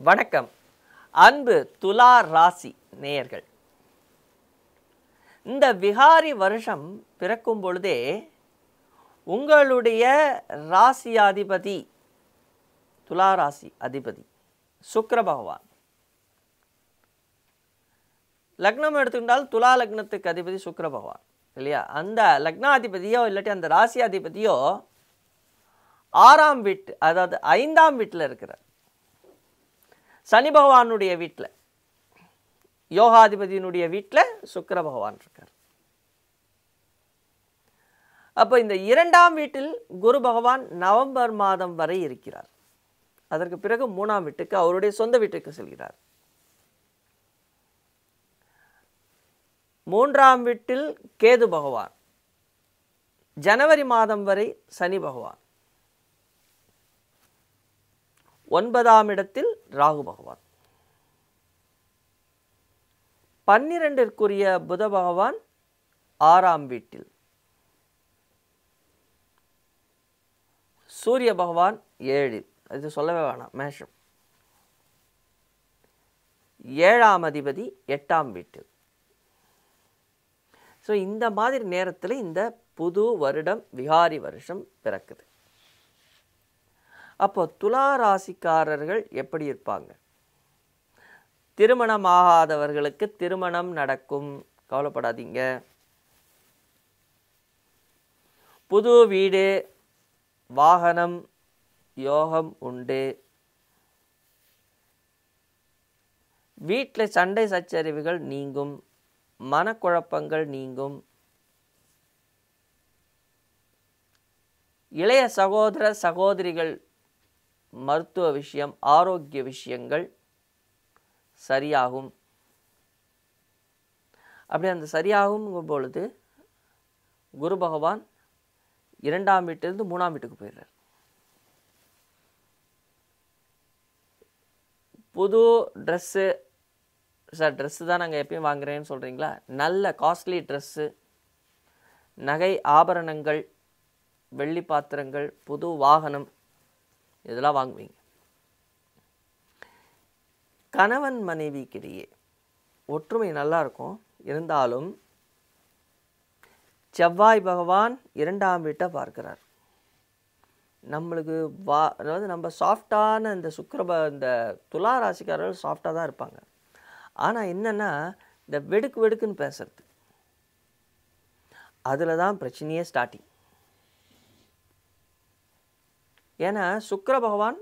வணக்கம் அன்பு துலா ராசி நேயர்கள். இந்த விகாரி வருஷம் பிறக்கும் பொழுதே உங்களுடைய ராசியாதிபதி துலா ராசி அதிபதி சுக்கிர பகவான். லக்னம் எடுத்துக்கிட்டால் துலா லக்னத்துக்கு அதிபதி சுக்கிர பகவான் இல்லையா? அந்த லக்னாதிபதியோ இல்லாட்டி அந்த ராசியாதிபதியோ 6ஆம் வீட்டு, அதாவது 5ஆம் வீட்டில் இருக்கிறார். சனி பகவானுடைய வீட்டில், யோகாதிபதியினுடைய வீட்டில் சுக்கிர பகவான் இருக்கார். அப்போ இந்த 2ஆம் வீட்டில் குரு பகவான் நவம்பர் மாதம் வரை இருக்கிறார். அதற்கு பிறகு 3ஆம் வீட்டுக்கு, அவருடைய சொந்த வீட்டுக்கு செல்கிறார். 3ஆம் வீட்டில் கேது பகவான், ஜனவரி மாதம் வரை சனி பகவான், 9ஆம் இடத்தில் ராகு பகவான், 12ற்குரிய புத பகவான் 6ஆம் வீட்டில், சூரிய பகவான் 7, இது சொல்லவே வேணாம், மேஷம், 7ஆம் அதிபதி 8ஆம் வீட்டில். ஸோ இந்த மாதிரி நேரத்தில் இந்த புது வருடம் விகாரி வருஷம் பிறக்குது. அப்போ துலா ராசிக்காரர்கள் எப்படி இருப்பாங்க? திருமணம் ஆகாதவர்களுக்கு திருமணம் நடக்கும், கவலைப்படாதீங்க. புது வீடு, வாகனம், யோகம் உண்டு. வீட்டில் சண்டை சச்சரவுகள் நீங்கும், மனக்குழப்பங்கள் நீங்கும். இளைய சகோதர சகோதரிகள் மருத்துவ விஷயம், ஆரோக்கிய விஷயங்கள் சரியாகும். அப்படி அந்த சரியாகும் பொழுது குரு பகவான் 2ஆம் வீட்டிலிருந்து 3ஆம் வீட்டுக்கு போயிடுறார். புது ட்ரெஸ்ஸு, சார் ட்ரெஸ்ஸு தான் நாங்கள் எப்பயும் வாங்குறேன்னு சொல்கிறீங்களா? நல்ல காஸ்ட்லி ட்ரெஸ்ஸு, நகை ஆபரணங்கள், வெள்ளி பாத்திரங்கள், புது வாகனம், இதெல்லாம் வாங்குவீங்க. கணவன் மனைவிக்கிடையே ஒற்றுமை நல்லா இருக்கும். இருந்தாலும் செவ்வாய் பகவான் 2ஆம் வீட்டை பார்க்கிறார். நம்மளுக்கு அதாவது நம்ம சாஃப்டான இந்த இந்த துலா ராசிக்காரர்கள் சாஃப்டாக தான் இருப்பாங்க. ஆனால் என்னென்னா இந்த வெடுக்கு வெடுக்குன்னு பேசுறது, அதில் தான் பிரச்சனையே ஸ்டார்டிங். ஏன்னா சுக்கிர பகவான்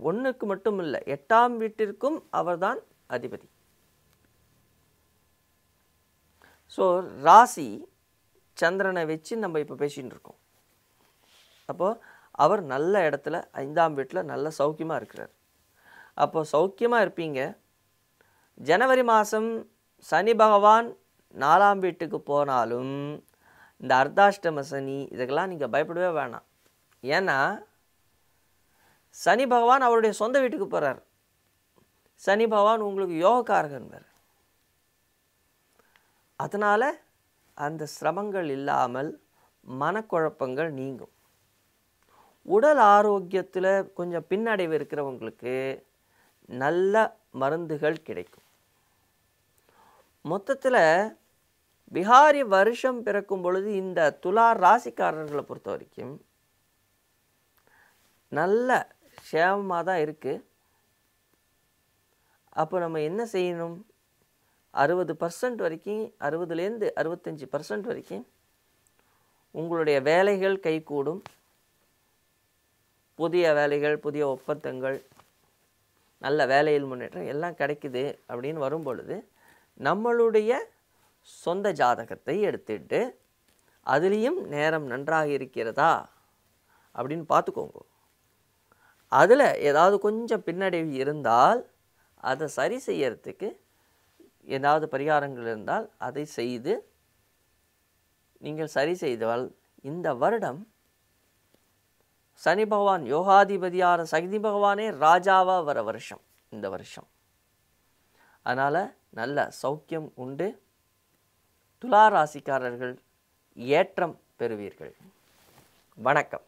1க்கு மட்டும் இல்லை, 8ஆம் வீட்டிற்கும் அவர்தான் அதிபதி. ஸோ ராசி சந்திரனை வச்சு நம்ம இப்போ பேசிகிட்டு இருக்கோம். அப்போது அவர் நல்ல இடத்துல 5ஆம் வீட்டில் நல்ல சௌக்கியமாக இருக்கிறார். அப்போது சௌக்கியமாக இருப்பீங்க. ஜனவரி மாதம் சனி பகவான் 4ஆம் வீட்டுக்கு போனாலும் இந்த அர்த்தாஷ்டம சனி இதுக்கெல்லாம் நீங்கள் பயப்படவே வேணாம். ஏன்னா சனி பகவான் அவருடைய சொந்த வீட்டுக்கு போகிறார். சனி பகவான் உங்களுக்கு யோகக்காரகன் வேறு. அதனால் அந்த சிரமங்கள் இல்லாமல் மனக்குழப்பங்கள் நீங்கும். உடல் ஆரோக்கியத்தில் கொஞ்சம் பின்னடைவு இருக்கிறவங்களுக்கு நல்ல மருந்துகள் கிடைக்கும். மொத்தத்தில் விகாரி வருஷம் பிறக்கும் பொழுது இந்த துலா ராசிக்காரர்களை பொறுத்த வரைக்கும் நல்ல சேமமாக தான் இருக்குது. அப்போ நம்ம என்ன செய்யணும்? 60% வரைக்கும், 60லேருந்து 65% வரைக்கும் உங்களுடைய வேலைகள் கைகூடும். புதிய வேலைகள், புதிய ஒப்பந்தங்கள், நல்ல வேலையில் முன்னேற்றம் எல்லாம் கிடைக்குது அப்படின்னு வரும் பொழுது நம்மளுடைய சொந்த ஜாதகத்தை எடுத்துட்டு அதுலேயும் நேரம் நன்றாக இருக்கிறதா அப்படின்னு பார்த்துக்கோங்க. அதில் ஏதாவது கொஞ்சம் பின்னடைவு இருந்தால் அதை சரி செய்யறதுக்கு ஏதாவது பரிகாரங்கள் இருந்தால் அதை செய்து நீங்கள் சரி செய்தால் இந்த வருடம் சனி பகவான் யோகாதிபதியான சனி பகவானே ராஜாவாக வர வருஷம் இந்த வருஷம். அதனால் நல்ல சௌக்கியம் உண்டு. துலா ராசிக்காரர்கள் ஏற்றம் பெறுவீர்கள். வணக்கம்.